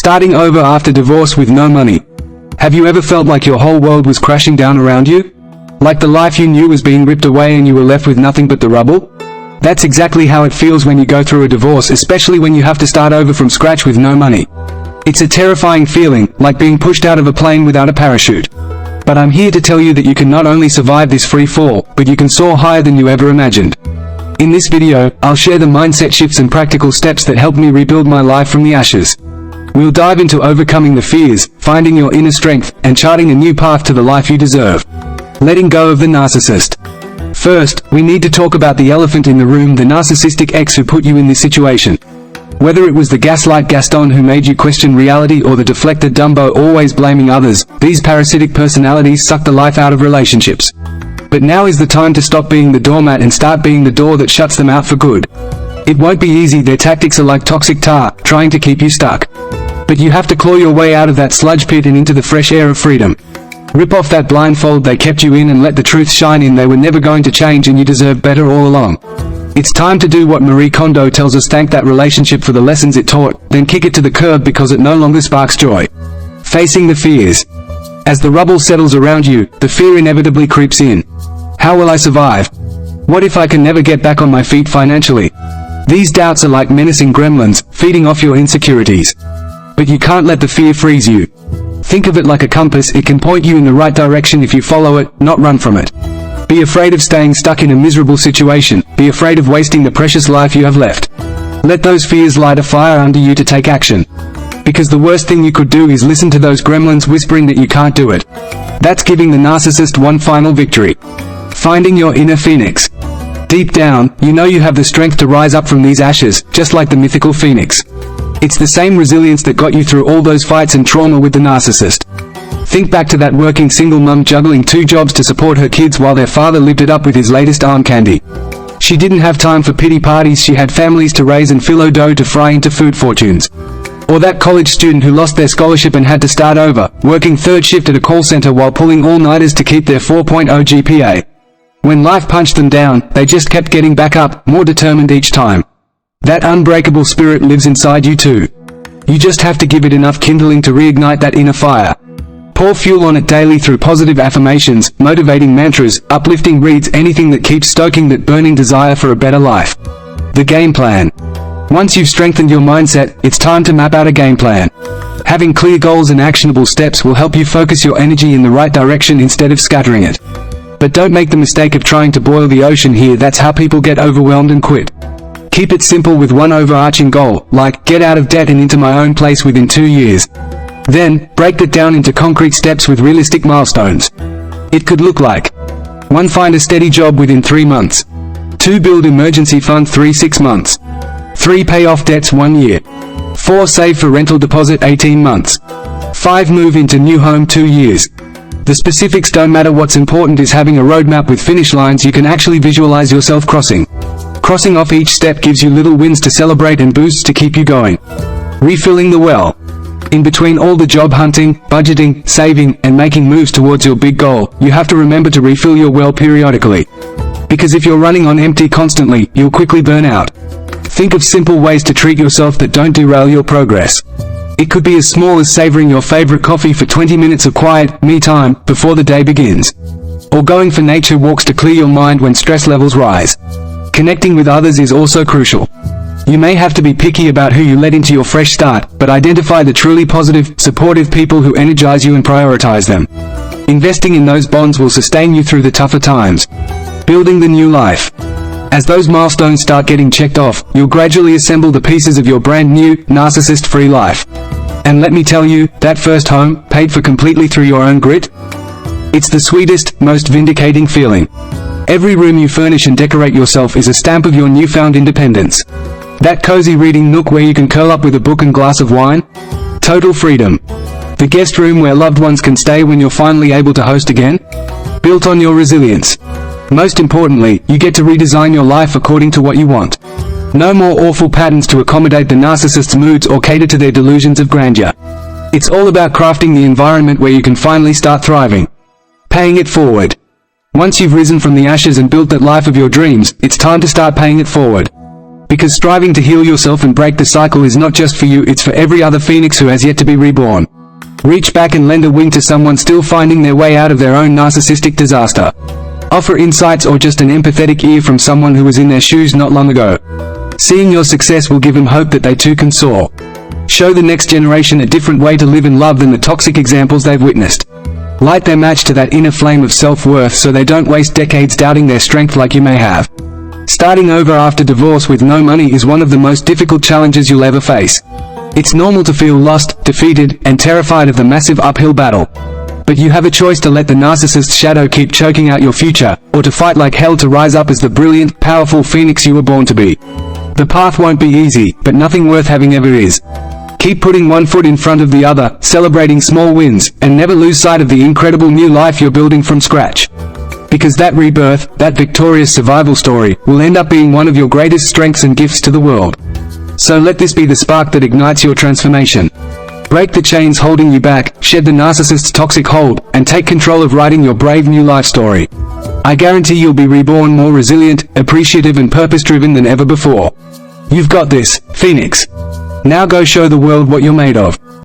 Starting over after divorce with no money. Have you ever felt like your whole world was crashing down around you? Like the life you knew was being ripped away and you were left with nothing but the rubble? That's exactly how it feels when you go through a divorce, especially when you have to start over from scratch with no money. It's a terrifying feeling, like being pushed out of a plane without a parachute. But I'm here to tell you that you can not only survive this free fall, but you can soar higher than you ever imagined. In this video, I'll share the mindset shifts and practical steps that helped me rebuild my life from the ashes. We'll dive into overcoming the fears, finding your inner strength, and charting a new path to the life you deserve. Letting go of the narcissist. First, we need to talk about the elephant in the room, the narcissistic ex who put you in this situation. Whether it was the gaslight Gaston who made you question reality or the deflected Dumbo always blaming others, these parasitic personalities suck the life out of relationships. But now is the time to stop being the doormat and start being the door that shuts them out for good. It won't be easy, their tactics are like toxic tar, trying to keep you stuck. But you have to claw your way out of that sludge pit and into the fresh air of freedom. Rip off that blindfold they kept you in and let the truth shine in. They were never going to change and you deserve better all along. It's time to do what Marie Kondo tells us: thank that relationship for the lessons it taught, then kick it to the curb because it no longer sparks joy. Facing the fears. As the rubble settles around you, the fear inevitably creeps in. How will I survive? What if I can never get back on my feet financially? These doubts are like menacing gremlins, feeding off your insecurities. But you can't let the fear freeze you. Think of it like a compass. It can point you in the right direction if you follow it, not run from it. Be afraid of staying stuck in a miserable situation. Be afraid of wasting the precious life you have left. Let those fears light a fire under you to take action. Because the worst thing you could do is listen to those gremlins whispering that you can't do it. That's giving the narcissist one final victory. Finding your inner phoenix. Deep down, you know you have the strength to rise up from these ashes, just like the mythical phoenix. It's the same resilience that got you through all those fights and trauma with the narcissist. Think back to that working single mum juggling 2 jobs to support her kids while their father lived it up with his latest arm candy. She didn't have time for pity parties, she had families to raise and phyllo dough to fry into food fortunes. Or that college student who lost their scholarship and had to start over, working 3rd shift at a call center while pulling all-nighters to keep their 4.0 GPA. When life punched them down, they just kept getting back up, more determined each time. That unbreakable spirit lives inside you too. You just have to give it enough kindling to reignite that inner fire. Pour fuel on it daily through positive affirmations, motivating mantras, uplifting reads, anything that keeps stoking that burning desire for a better life. The game plan. Once you've strengthened your mindset, it's time to map out a game plan. Having clear goals and actionable steps will help you focus your energy in the right direction instead of scattering it. But don't make the mistake of trying to boil the ocean here. That's how people get overwhelmed and quit. Keep it simple with one overarching goal, like, get out of debt and into my own place within 2 years. Then, break that down into concrete steps with realistic milestones. It could look like: 1. Find a steady job within 3 months. 2. Build emergency fund 6 months. 3. Pay off debts 1 year. 4. Save for rental deposit 18 months. 5. Move into new home 2 years. The specifics don't matter. What's important is having a roadmap with finish lines you can actually visualize yourself crossing. Crossing off each step gives you little wins to celebrate and boosts to keep you going. Refilling the well. In between all the job hunting, budgeting, saving, and making moves towards your big goal, you have to remember to refill your well periodically. Because if you're running on empty constantly, you'll quickly burn out. Think of simple ways to treat yourself that don't derail your progress. It could be as small as savoring your favorite coffee for 20 minutes of quiet, me time, before the day begins. Or going for nature walks to clear your mind when stress levels rise. Connecting with others is also crucial. You may have to be picky about who you let into your fresh start, but identify the truly positive, supportive people who energize you and prioritize them. Investing in those bonds will sustain you through the tougher times. Building the new life. As those milestones start getting checked off, you'll gradually assemble the pieces of your brand new, narcissist-free life. And let me tell you, that first home, paid for completely through your own grit? It's the sweetest, most vindicating feeling. Every room you furnish and decorate yourself is a stamp of your newfound independence. That cozy reading nook where you can curl up with a book and glass of wine? Total freedom. The guest room where loved ones can stay when you're finally able to host again? Built on your resilience. Most importantly, you get to redesign your life according to what you want. No more awful patterns to accommodate the narcissist's moods or cater to their delusions of grandeur. It's all about crafting the environment where you can finally start thriving. Paying it forward. Once you've risen from the ashes and built that life of your dreams, it's time to start paying it forward. Because striving to heal yourself and break the cycle is not just for you, it's for every other phoenix who has yet to be reborn. Reach back and lend a wing to someone still finding their way out of their own narcissistic disaster. Offer insights or just an empathetic ear from someone who was in their shoes not long ago. Seeing your success will give them hope that they too can soar. Show the next generation a different way to live and love than the toxic examples they've witnessed. Light their match to that inner flame of self-worth so they don't waste decades doubting their strength like you may have. Starting over after divorce with no money is one of the most difficult challenges you'll ever face. It's normal to feel lost, defeated, and terrified of the massive uphill battle. But you have a choice to let the narcissist's shadow keep choking out your future, or to fight like hell to rise up as the brilliant, powerful phoenix you were born to be. The path won't be easy, but nothing worth having ever is. Keep putting one foot in front of the other, celebrating small wins, and never lose sight of the incredible new life you're building from scratch. Because that rebirth, that victorious survival story, will end up being one of your greatest strengths and gifts to the world. So let this be the spark that ignites your transformation. Break the chains holding you back, shed the narcissist's toxic hold, and take control of writing your brave new life story. I guarantee you'll be reborn more resilient, appreciative and purpose-driven than ever before. You've got this, Phoenix. Now go show the world what you're made of.